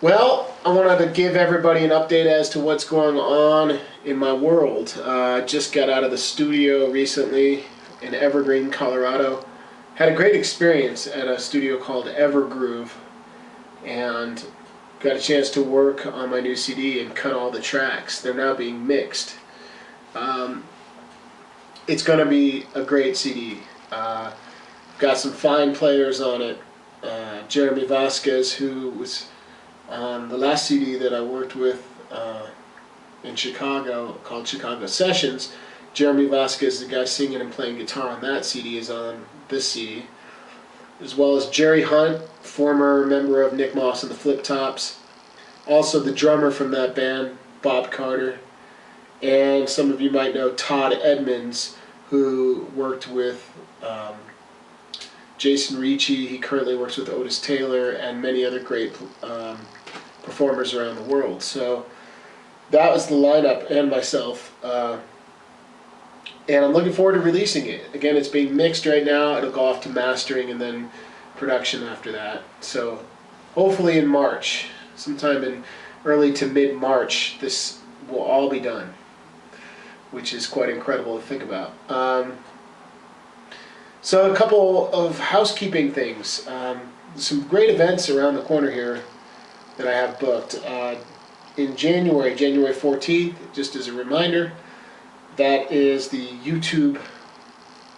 Well, I wanted to give everybody an update as to what's going on in my world. Just got out of the studio recently in Evergreen, Colorado. Had a great experience at a studio called Evergroove and got a chance to work on my new CD and cut all the tracks. They're now being mixed. It's going to be a great CD. Got some fine players on it. Jeremy Vasquez, who was on the last CD that I worked with in Chicago called Chicago Sessions. Jeremy Vasquez, the guy singing and playing guitar on that CD, is on this CD. As well as Jerry Hunt, former member of Nick Moss and the Flip Tops. Also the drummer from that band, Bob Carter. And some of you might know Todd Edmonds, who worked with Jason Ricci. He currently works with Otis Taylor and many other great performers around the world. So that was the lineup and myself. And I'm looking forward to releasing it. Again, it's being mixed right now. It'll go off to mastering and then production after that. So hopefully in March, sometime in early to mid-March, this will all be done, which is quite incredible to think about. So a couple of housekeeping things. Some great events around the corner here that I have booked. In January 14th, just as a reminder, that is the YouTube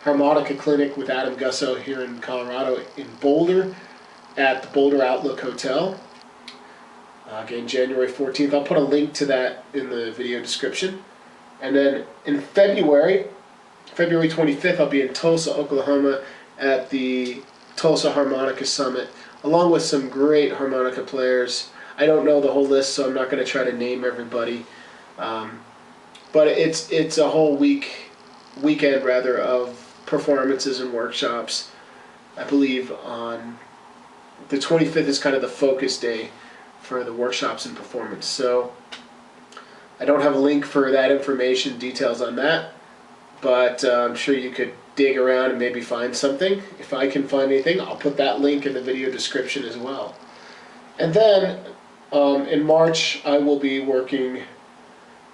Harmonica Clinic with Adam Gusso here in Colorado in Boulder at the Boulder Outlook Hotel. Again, January 14th. I'll put a link to that in the video description. And then in February 25th, I'll be in Tulsa, Oklahoma at the Tulsa Harmonica Summit, along with some great harmonica players. I don't know the whole list, so I'm not going to try to name everybody. But it's a whole weekend rather of performances and workshops. I believe on the 25th is kind of the focus day for the workshops and performance. So I don't have a link for that information, details on that, but I'm sure you could dig around and maybe find something. If I can find anything, I'll put that link in the video description as well. And then in March, I will be working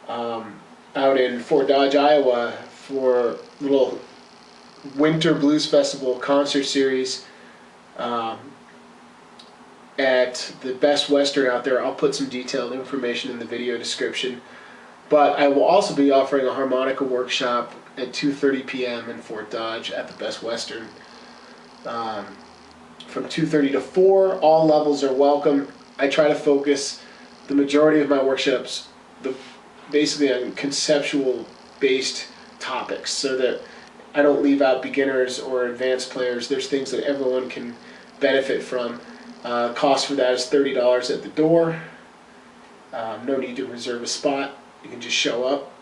out in Fort Dodge, Iowa for a little Winter Blues Festival concert series at the Best Western out there. I'll put some detailed information in the video description. But I will also be offering a harmonica workshop at 2:30 p.m. in Fort Dodge at the Best Western. From 2:30 to 4, all levels are welcome. I try to focus the majority of my workshops basically on conceptual-based topics so that I don't leave out beginners or advanced players. There's things that everyone can benefit from. Cost for that is $30 at the door. No need to reserve a spot. You can just show up.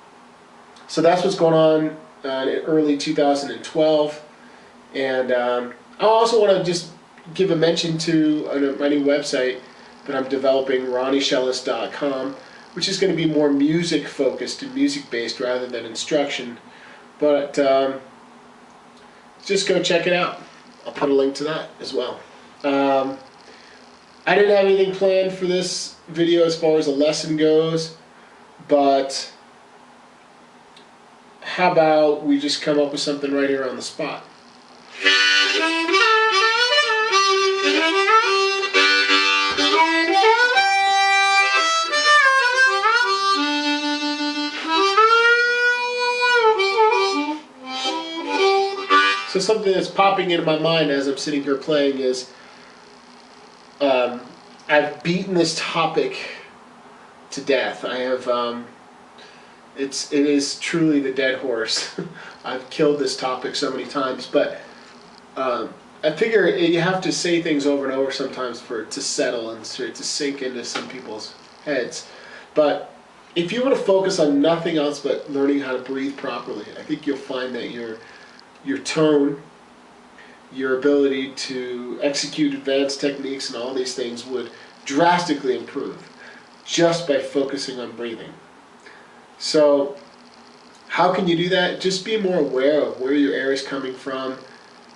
So that's what's going on in early 2012. And I also want to just give a mention to my new website that I'm developing, ronnieshellis.com, which is going to be more music focused and music based rather than instruction. But just go check it out. I'll put a link to that as well. I didn't have anything planned for this video as far as a lesson goes, but how about we just come up with something right here on the spot? So something that's popping into my mind as I'm sitting here playing is I've beaten this topic to death. I have it is truly the dead horse. I've killed this topic so many times, but I figure you have to say things over and over sometimes for it to settle and to sink into some people's heads. But if you want to focus on nothing else but learning how to breathe properly, I think you'll find that your tone, your ability to execute advanced techniques and all these things would drastically improve just by focusing on breathing. So how can you do that? Just be more aware of where your air is coming from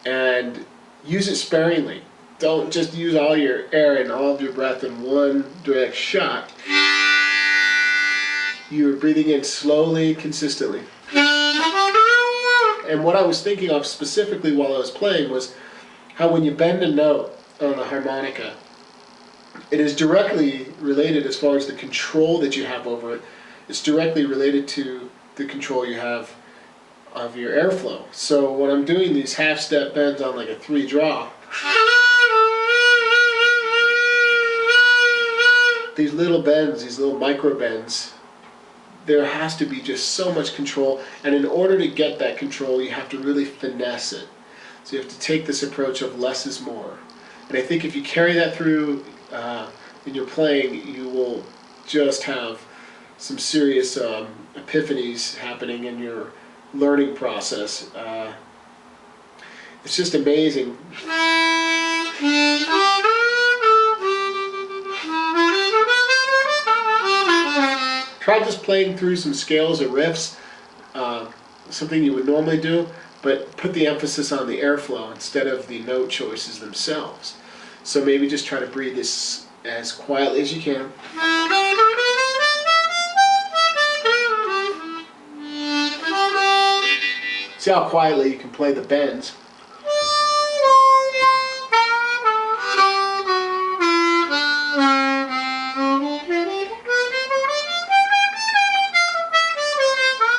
and use it sparingly. Don't just use all your air and all of your breath in one direct shot. You're breathing in slowly, consistently. And what I was thinking of specifically while I was playing was how when you bend a note on the harmonica, it is directly related as far as the control that you have over it. It's directly related to the control you have of your airflow. So when I'm doing these half-step bends on like a 3-draw, these little bends, these little micro bends, there has to be just so much control, and in order to get that control you have to really finesse it. So you have to take this approach of less is more. And I think if you carry that through in your playing, you will just have some serious epiphanies happening in your learning process. It's just amazing. Try just playing through some scales or riffs, something you would normally do, but put the emphasis on the airflow instead of the note choices themselves. So maybe just try to breathe this as quietly as you can. See how quietly you can play the bends.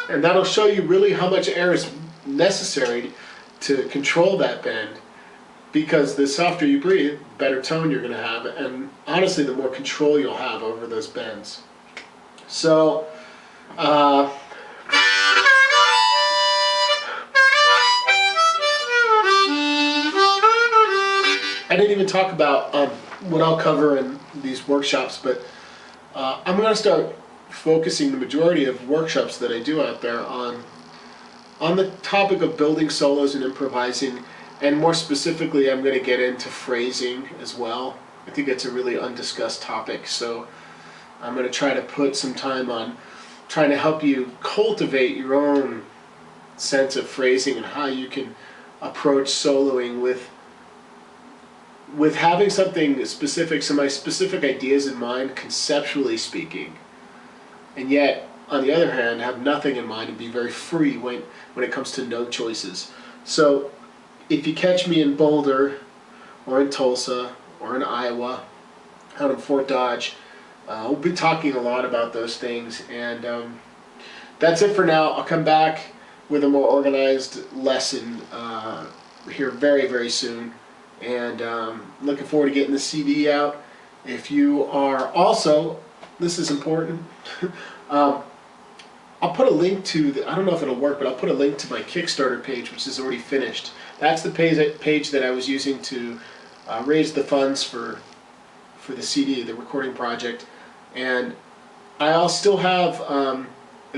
And that'll show you really how much air is necessary to control that bend, because the softer you breathe, the better tone you're going to have, and honestly the more control you'll have over those bends. So I didn't even talk about what I'll cover in these workshops, but I'm going to start focusing the majority of workshops that I do out there on the topic of building solos and improvising, and more specifically I'm going to get into phrasing as well. I think it's a really undiscussed topic, so I'm going to try to put some time on trying to help you cultivate your own sense of phrasing and how you can approach soloing with having something specific, some specific ideas in mind, conceptually speaking, and yet, on the other hand, have nothing in mind and be very free when it comes to note choices. So, if you catch me in Boulder, or in Tulsa, or in Iowa, out in Fort Dodge, we'll be talking a lot about those things, and that's it for now. I'll come back with a more organized lesson here very, very soon, and looking forward to getting the CD out. If you are also, this is important, I'll put a link to, I don't know if it'll work, but I'll put a link to my Kickstarter page, which is already finished. That's the page that I was using to raise the funds for the CD, the recording project. And I'll still have a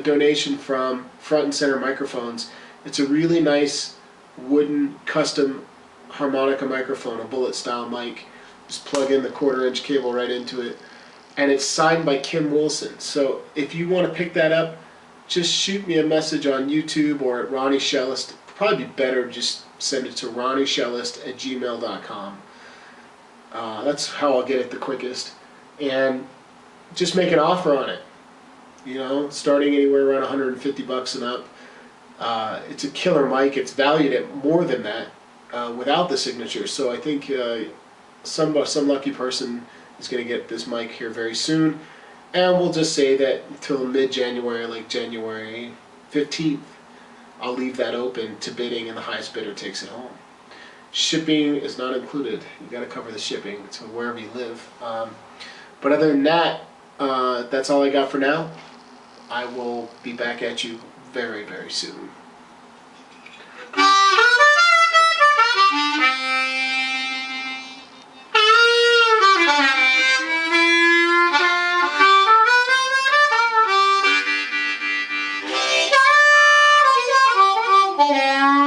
donation from Front and Center Microphones. It's a really nice wooden custom harmonica microphone, a bullet style mic. Just plug in the 1/4-inch cable right into it. And it's signed by Kim Wilson. So if you want to pick that up, just shoot me a message on YouTube or at Ronnie Shellist. Probably be better just send it to ronnieshellist@gmail.com. That's how I'll get it the quickest. And just make an offer on it. You know, starting anywhere around $150 and up. It's a killer mic. It's valued at more than that without the signature. So I think some lucky person is going to get this mic here very soon. And we'll just say that until mid-January, like January 15th, I'll leave that open to bidding, and the highest bidder takes it home. Shipping is not included. You got to cover the shipping to wherever you live. But other than that, that's all I got for now. I will be back at you very, very soon. Yeah.